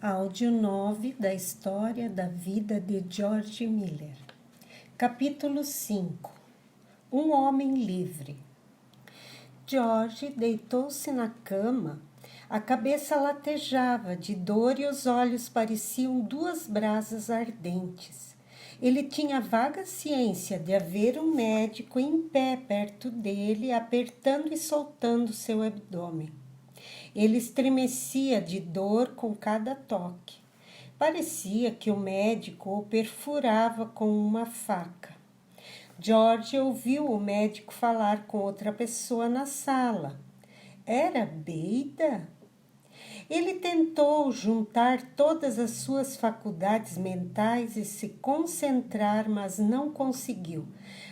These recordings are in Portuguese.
Áudio 9 da história da vida de George Miller. Capítulo 5. Um homem livre. George deitou-se na cama. A cabeça latejava de dor e os olhos pareciam duas brasas ardentes. Ele tinha vaga ciência de haver um médico em pé perto dele, apertando e soltando seu abdômen. Ele estremecia de dor com cada toque. Parecia que o médico o perfurava com uma faca. George ouviu o médico falar com outra pessoa na sala. Era Beida? Ele tentou juntar todas as suas faculdades mentais e se concentrar, mas não conseguiu.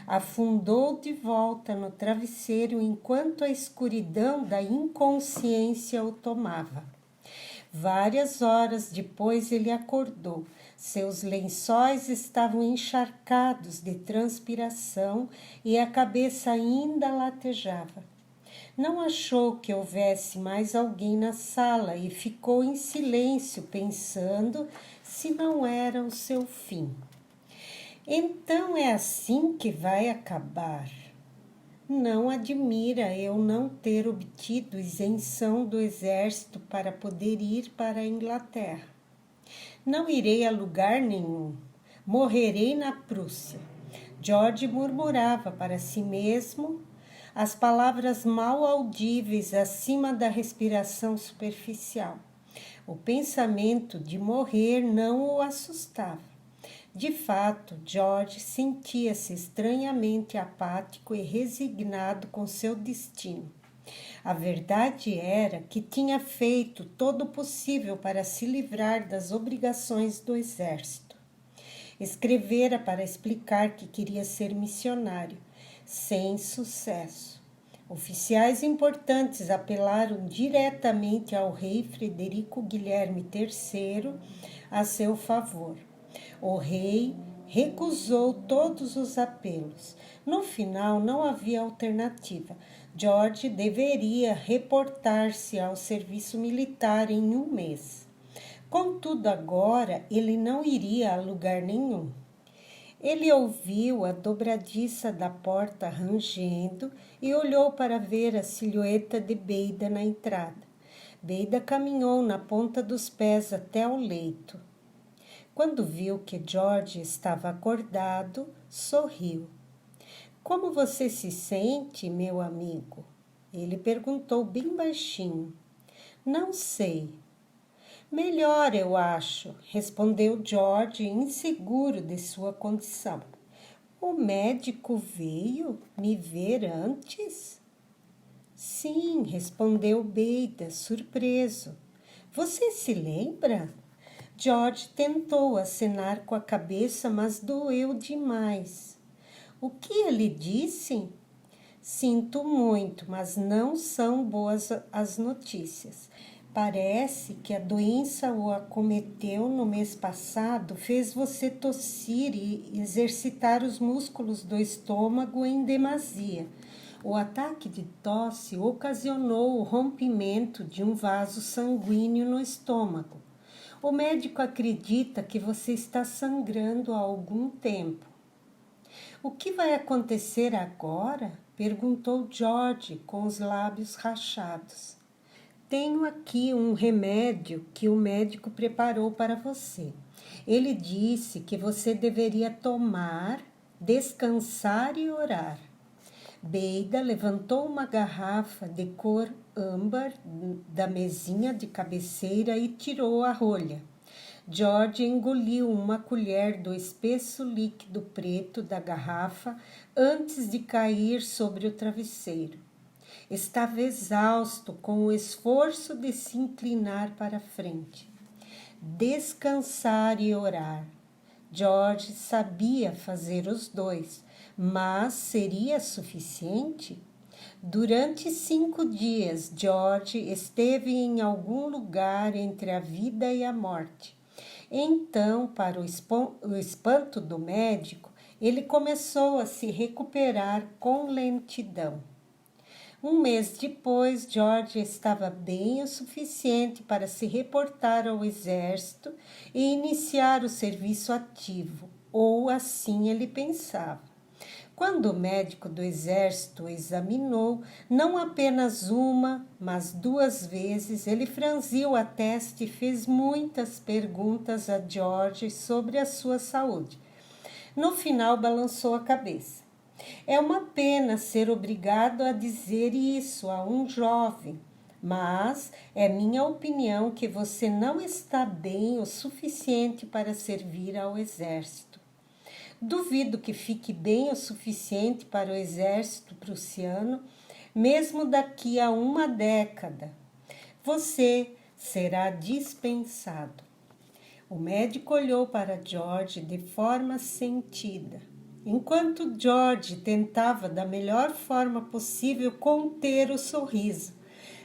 Afundou de volta no travesseiro enquanto a escuridão da inconsciência o tomava. Várias horas depois ele acordou. Seus lençóis estavam encharcados de transpiração e a cabeça ainda latejava. Não achou que houvesse mais alguém na sala e ficou em silêncio, pensando se não era o seu fim. Então é assim que vai acabar. Não admira eu não ter obtido isenção do exército para poder ir para a Inglaterra. Não irei a lugar nenhum. Morrerei na Prússia. George murmurava para si mesmo as palavras mal audíveis acima da respiração superficial. O pensamento de morrer não o assustava. De fato, George sentia-se estranhamente apático e resignado com seu destino. A verdade era que tinha feito todo o possível para se livrar das obrigações do exército. Escrevera para explicar que queria ser missionário, sem sucesso. Oficiais importantes apelaram diretamente ao rei Frederico Guilherme III a seu favor. O rei recusou todos os apelos. No final, não havia alternativa. George deveria reportar-se ao serviço militar em um mês. Contudo, agora ele não iria a lugar nenhum. Ele ouviu a dobradiça da porta rangendo e olhou para ver a silhueta de Beida na entrada. Beida caminhou na ponta dos pés até o leito. Quando viu que George estava acordado, sorriu. — Como você se sente, meu amigo? Ele perguntou bem baixinho. — Não sei. — Melhor, eu acho, respondeu George, inseguro de sua condição. — O médico veio me ver antes? — Sim, respondeu Beida, surpreso. — Você se lembra? George tentou acenar com a cabeça, mas doeu demais. — O que ele disse? — Sinto muito, mas não são boas as notícias. Parece que a doença o acometeu no mês passado, fez você tossir e exercitar os músculos do estômago em demasia. O ataque de tosse ocasionou o rompimento de um vaso sanguíneo no estômago. O médico acredita que você está sangrando há algum tempo. — O que vai acontecer agora? Perguntou George com os lábios rachados. — Tenho aqui um remédio que o médico preparou para você. Ele disse que você deveria tomar, descansar e orar. Beida levantou uma garrafa de cor âmbar da mesinha de cabeceira e tirou a rolha. George engoliu uma colher do espesso líquido preto da garrafa antes de cair sobre o travesseiro. Estava exausto com o esforço de se inclinar para a frente. Descansar e orar. George sabia fazer os dois, mas seria suficiente? Durante 5 dias, George esteve em algum lugar entre a vida e a morte. Então, para o espanto do médico, ele começou a se recuperar com lentidão. Um mês depois, George estava bem o suficiente para se reportar ao exército e iniciar o serviço ativo, ou assim ele pensava. Quando o médico do exército o examinou, não apenas uma, mas 2 vezes, ele franziu a testa e fez muitas perguntas a George sobre a sua saúde. No final, balançou a cabeça. É uma pena ser obrigado a dizer isso a um jovem, mas é minha opinião que você não está bem o suficiente para servir ao exército. Duvido que fique bem o suficiente para o exército prussiano, mesmo daqui a 1 década. Você será dispensado. O médico olhou para George de forma sentida. Enquanto George tentava da melhor forma possível conter o sorriso,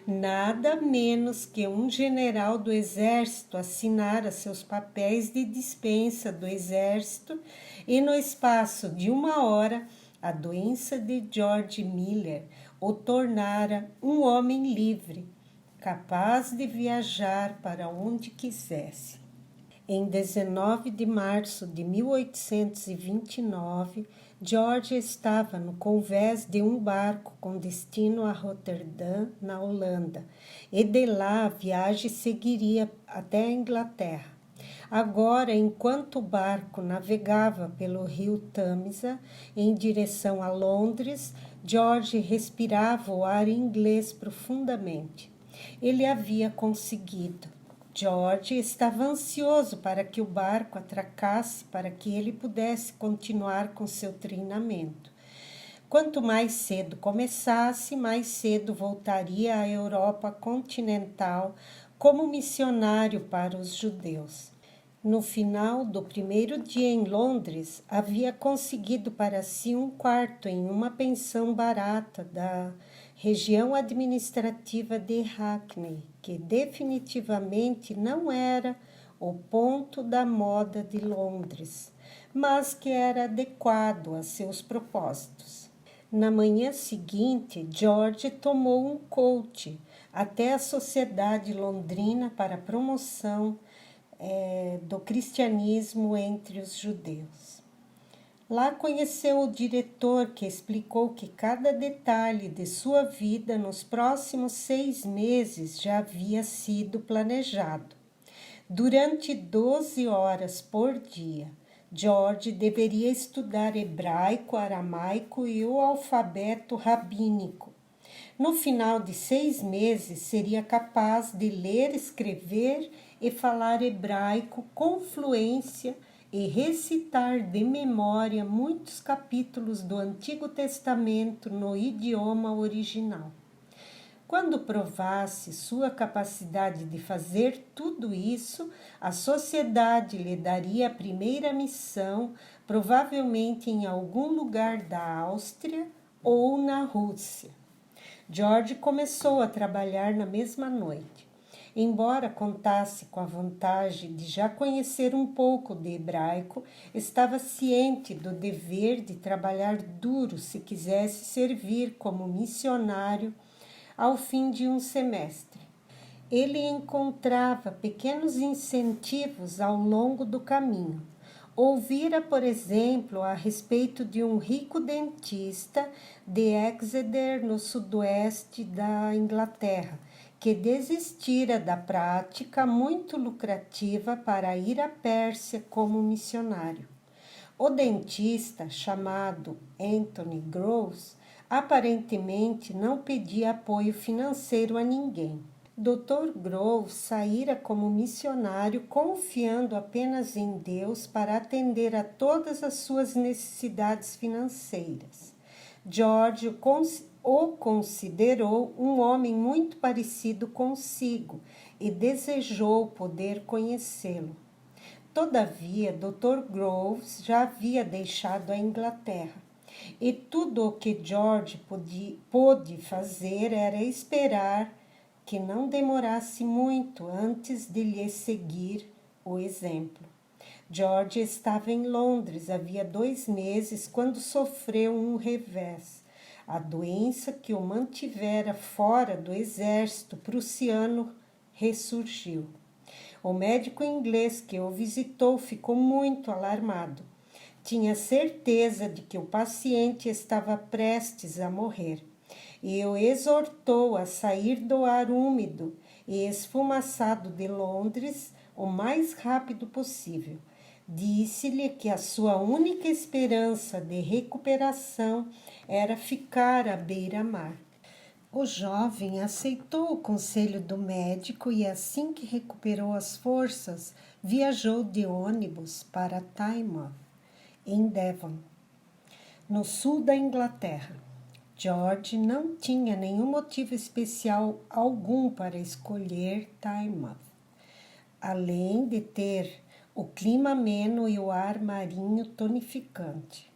nada menos que um general do exército assinara seus papéis de dispensa do exército e no espaço de 1 hora a doença de George Miller o tornara um homem livre, capaz de viajar para onde quisesse. Em 19 de março de 1829, George estava no convés de um barco com destino a Roterdã, na Holanda, e de lá a viagem seguiria até a Inglaterra. Agora, enquanto o barco navegava pelo rio Tâmisa em direção a Londres, George respirava o ar inglês profundamente. Ele havia conseguido. George estava ansioso para que o barco atracasse para que ele pudesse continuar com seu treinamento. Quanto mais cedo começasse, mais cedo voltaria à Europa continental como missionário para os judeus. No final do primeiro dia em Londres, havia conseguido para si um quarto em uma pensão barata da região administrativa de Hackney, que definitivamente não era o ponto da moda de Londres, mas que era adequado a seus propósitos. Na manhã seguinte, George tomou um coach até a Sociedade Londrina para a Promoção do Cristianismo entre os judeus. Lá conheceu o diretor, que explicou que cada detalhe de sua vida nos próximos 6 meses já havia sido planejado. Durante 12 horas por dia, George deveria estudar hebraico, aramaico e o alfabeto rabínico. No final de 6 meses, seria capaz de ler, escrever e falar hebraico com fluência e recitar de memória muitos capítulos do Antigo Testamento no idioma original. Quando provasse sua capacidade de fazer tudo isso, a sociedade lhe daria a primeira missão, provavelmente em algum lugar da Áustria ou na Rússia. George começou a trabalhar na mesma noite. Embora contasse com a vantagem de já conhecer um pouco de hebraico, estava ciente do dever de trabalhar duro se quisesse servir como missionário ao fim de um semestre. Ele encontrava pequenos incentivos ao longo do caminho. Ouvira, por exemplo, a respeito de um rico dentista de Exeter, no sudoeste da Inglaterra, que desistira da prática muito lucrativa para ir à Pérsia como missionário. O dentista, chamado Anthony Groves, aparentemente não pedia apoio financeiro a ninguém. Dr. Groves saíra como missionário confiando apenas em Deus para atender a todas as suas necessidades financeiras. George o considerou um homem muito parecido consigo e desejou poder conhecê-lo. Todavia, Dr. Groves já havia deixado a Inglaterra e tudo o que George pôde fazer era esperar que não demorasse muito antes de lhe seguir o exemplo. George estava em Londres havia 2 meses quando sofreu um revés. A doença que o mantivera fora do exército prussiano ressurgiu. O médico inglês que o visitou ficou muito alarmado. Tinha certeza de que o paciente estava prestes a morrer e o exortou a sair do ar úmido e esfumaçado de Londres o mais rápido possível. Disse-lhe que a sua única esperança de recuperação era ficar à beira-mar. O jovem aceitou o conselho do médico e, assim que recuperou as forças, viajou de ônibus para Tynemouth, em Devon, no sul da Inglaterra. George não tinha nenhum motivo especial algum para escolher Tynemouth, além de ter o clima ameno e o ar marinho tonificante.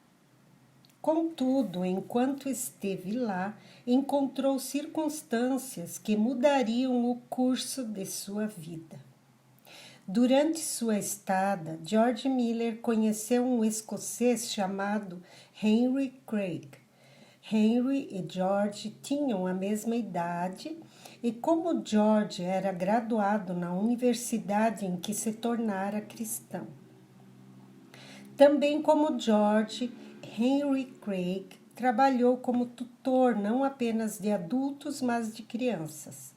Contudo, enquanto esteve lá, encontrou circunstâncias que mudariam o curso de sua vida. Durante sua estada, George Miller conheceu um escocês chamado Henry Craig. Henry e George tinham a mesma idade e, como George era graduado na universidade em que se tornara cristão. Também como George, Henry Craig trabalhou como tutor não apenas de adultos, mas de crianças.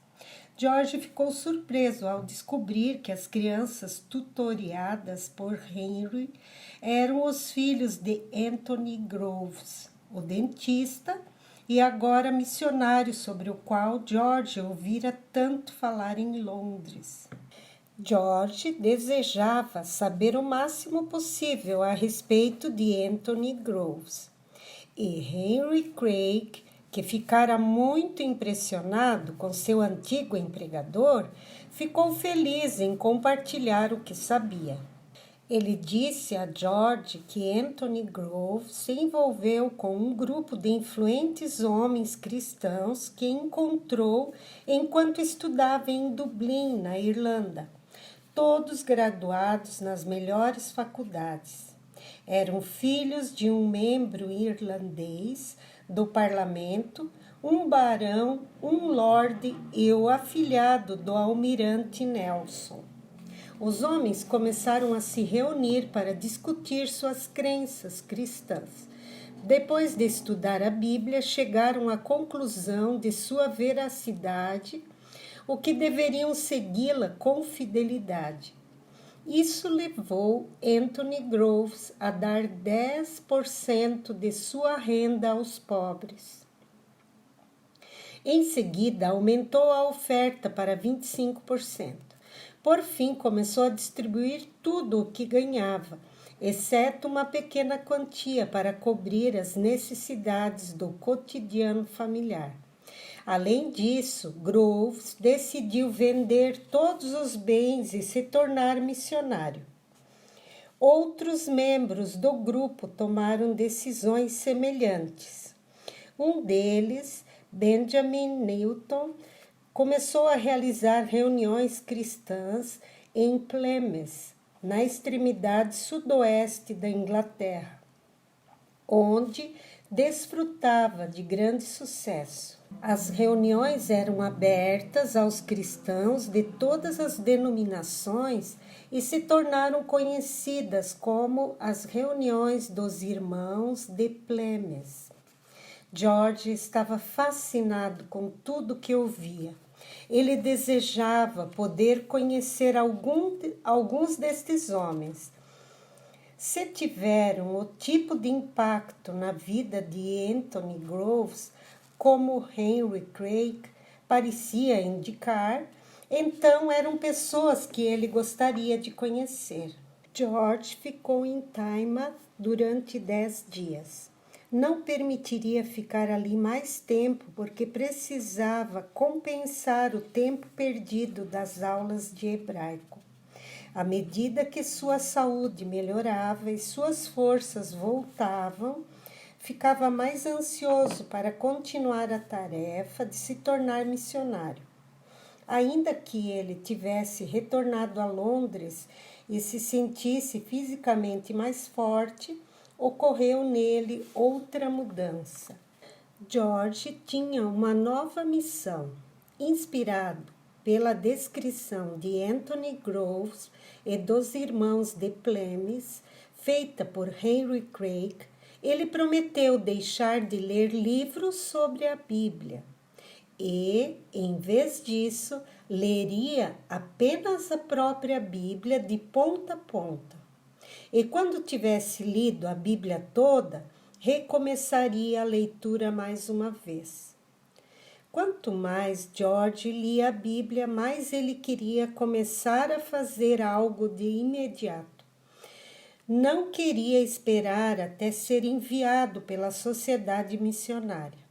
George ficou surpreso ao descobrir que as crianças tutoriadas por Henry eram os filhos de Anthony Groves, o dentista e agora missionário sobre o qual George ouvira tanto falar em Londres. George desejava saber o máximo possível a respeito de Anthony Groves. E Henry Craig, que ficara muito impressionado com seu antigo empregador, ficou feliz em compartilhar o que sabia. Ele disse a George que Anthony Groves se envolveu com um grupo de influentes homens cristãos que encontrou enquanto estudava em Dublin, na Irlanda, todos graduados nas melhores faculdades. Eram filhos de um membro irlandês do parlamento, um barão, um lorde e o afilhado do almirante Nelson. Os homens começaram a se reunir para discutir suas crenças cristãs. Depois de estudar a Bíblia, chegaram à conclusão de sua veracidade, o que deveriam segui-la com fidelidade. Isso levou Anthony Groves a dar 10% de sua renda aos pobres. Em seguida, aumentou a oferta para 25%. Por fim, começou a distribuir tudo o que ganhava, exceto uma pequena quantia para cobrir as necessidades do cotidiano familiar. Além disso, Groves decidiu vender todos os bens e se tornar missionário. Outros membros do grupo tomaram decisões semelhantes. Um deles, Benjamin Newton, começou a realizar reuniões cristãs em Plymouth, na extremidade sudoeste da Inglaterra, onde desfrutava de grande sucesso. As reuniões eram abertas aos cristãos de todas as denominações e se tornaram conhecidas como as reuniões dos irmãos de Plymouth. George estava fascinado com tudo que ouvia. Ele desejava poder conhecer alguns destes homens. Se tiveram o tipo de impacto na vida de Anthony Groves, como Henry Craig parecia indicar, então eram pessoas que ele gostaria de conhecer. George ficou em Tynemouth durante 10 dias. Não permitiria ficar ali mais tempo porque precisava compensar o tempo perdido das aulas de hebraico. À medida que sua saúde melhorava e suas forças voltavam, ficava mais ansioso para continuar a tarefa de se tornar missionário. Ainda que ele tivesse retornado a Londres e se sentisse fisicamente mais forte, ocorreu nele outra mudança. George tinha uma nova missão, inspirado pela descrição de Anthony Groves e dos irmãos de Plemes, feita por Henry Craig. Ele prometeu deixar de ler livros sobre a Bíblia e, em vez disso, leria apenas a própria Bíblia de ponta a ponta. E quando tivesse lido a Bíblia toda, recomeçaria a leitura mais uma vez. Quanto mais George lia a Bíblia, mais ele queria começar a fazer algo de imediato. Não queria esperar até ser enviado pela sociedade missionária.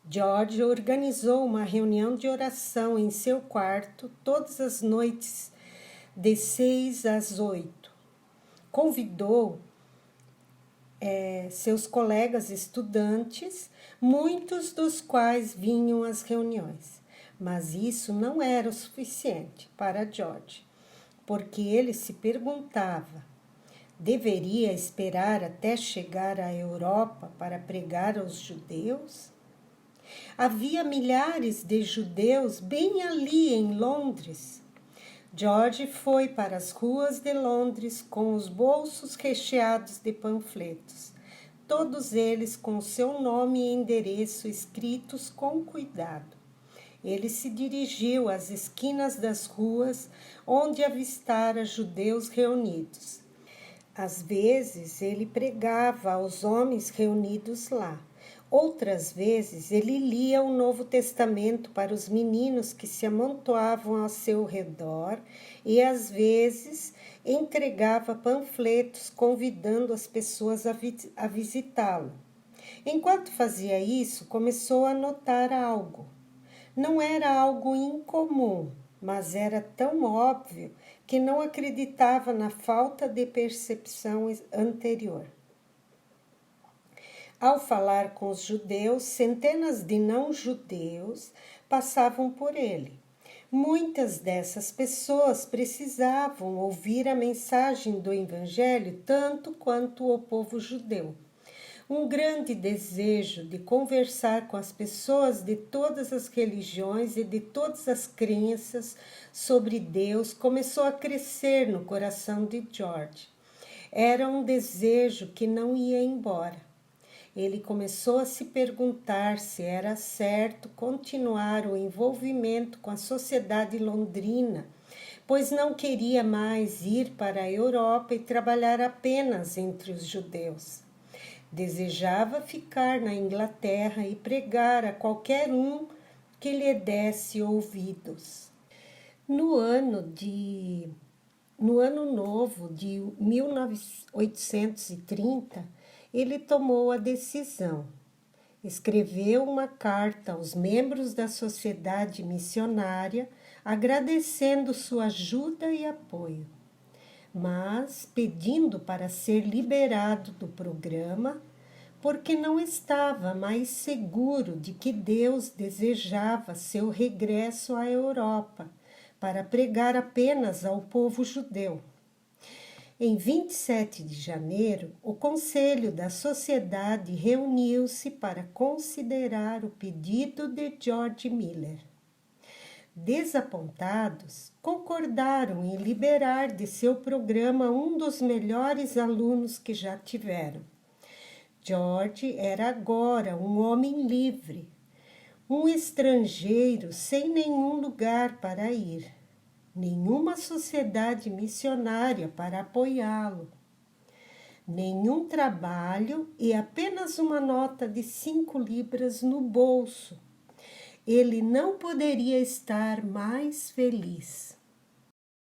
George organizou uma reunião de oração em seu quarto todas as noites, de 6 às 8. Convidou seus colegas estudantes, muitos dos quais vinham às reuniões. Mas isso não era o suficiente para George, porque ele se perguntava: deveria esperar até chegar à Europa para pregar aos judeus? Havia milhares de judeus bem ali em Londres. George foi para as ruas de Londres com os bolsos recheados de panfletos, todos eles com seu nome e endereço escritos com cuidado. Ele se dirigiu às esquinas das ruas onde avistara judeus reunidos. Às vezes ele pregava aos homens reunidos lá. Outras vezes ele lia o Novo Testamento para os meninos que se amontoavam ao seu redor e às vezes entregava panfletos convidando as pessoas a visitá-lo. Enquanto fazia isso, começou a notar algo. Não era algo incomum, mas era tão óbvio que não acreditava na falta de percepção anterior. Ao falar com os judeus, centenas de não-judeus passavam por ele. Muitas dessas pessoas precisavam ouvir a mensagem do Evangelho tanto quanto o povo judeu. Um grande desejo de conversar com as pessoas de todas as religiões e de todas as crenças sobre Deus começou a crescer no coração de George. Era um desejo que não ia embora. Ele começou a se perguntar se era certo continuar o envolvimento com a sociedade londrina, pois não queria mais ir para a Europa e trabalhar apenas entre os judeus. Desejava ficar na Inglaterra e pregar a qualquer um que lhe desse ouvidos. No ano novo de 1830, ele tomou a decisão. Escreveu uma carta aos membros da sociedade missionária, agradecendo sua ajuda e apoio, mas pedindo para ser liberado do programa, porque não estava mais seguro de que Deus desejava seu regresso à Europa para pregar apenas ao povo judeu. Em 27 de janeiro, o Conselho da Sociedade reuniu-se para considerar o pedido de George Miller. Desapontados, concordaram em liberar de seu programa um dos melhores alunos que já tiveram. George era agora um homem livre, um estrangeiro sem nenhum lugar para ir. Nenhuma sociedade missionária para apoiá-lo, nenhum trabalho e apenas uma nota de 5 libras no bolso. Ele não poderia estar mais feliz.